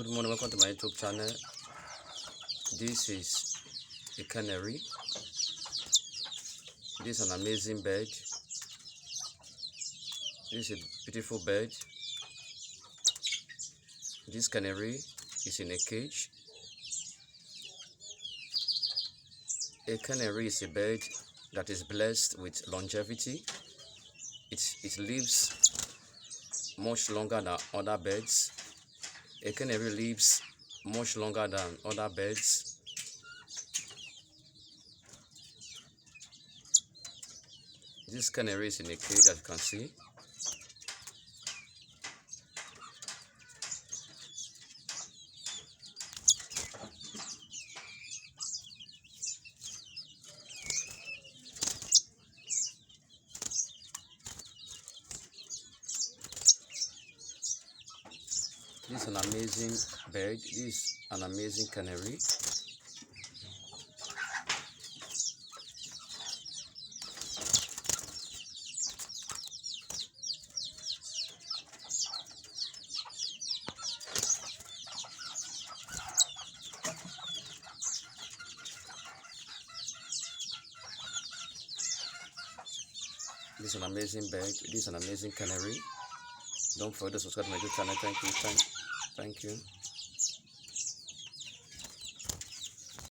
Good morning, welcome to my YouTube channel. This is a canary. This is an amazing bird. This is a beautiful bird. This canary is in a cage. A canary is a bird that is blessed with longevity. It lives much longer than other birds. A canary lives much longer than other birds. This canary is in a cage, as you can see. This is an amazing bird. This is an amazing canary. This is an amazing bird. This is an amazing canary. Don't forget to subscribe to my YouTube channel. Thank you.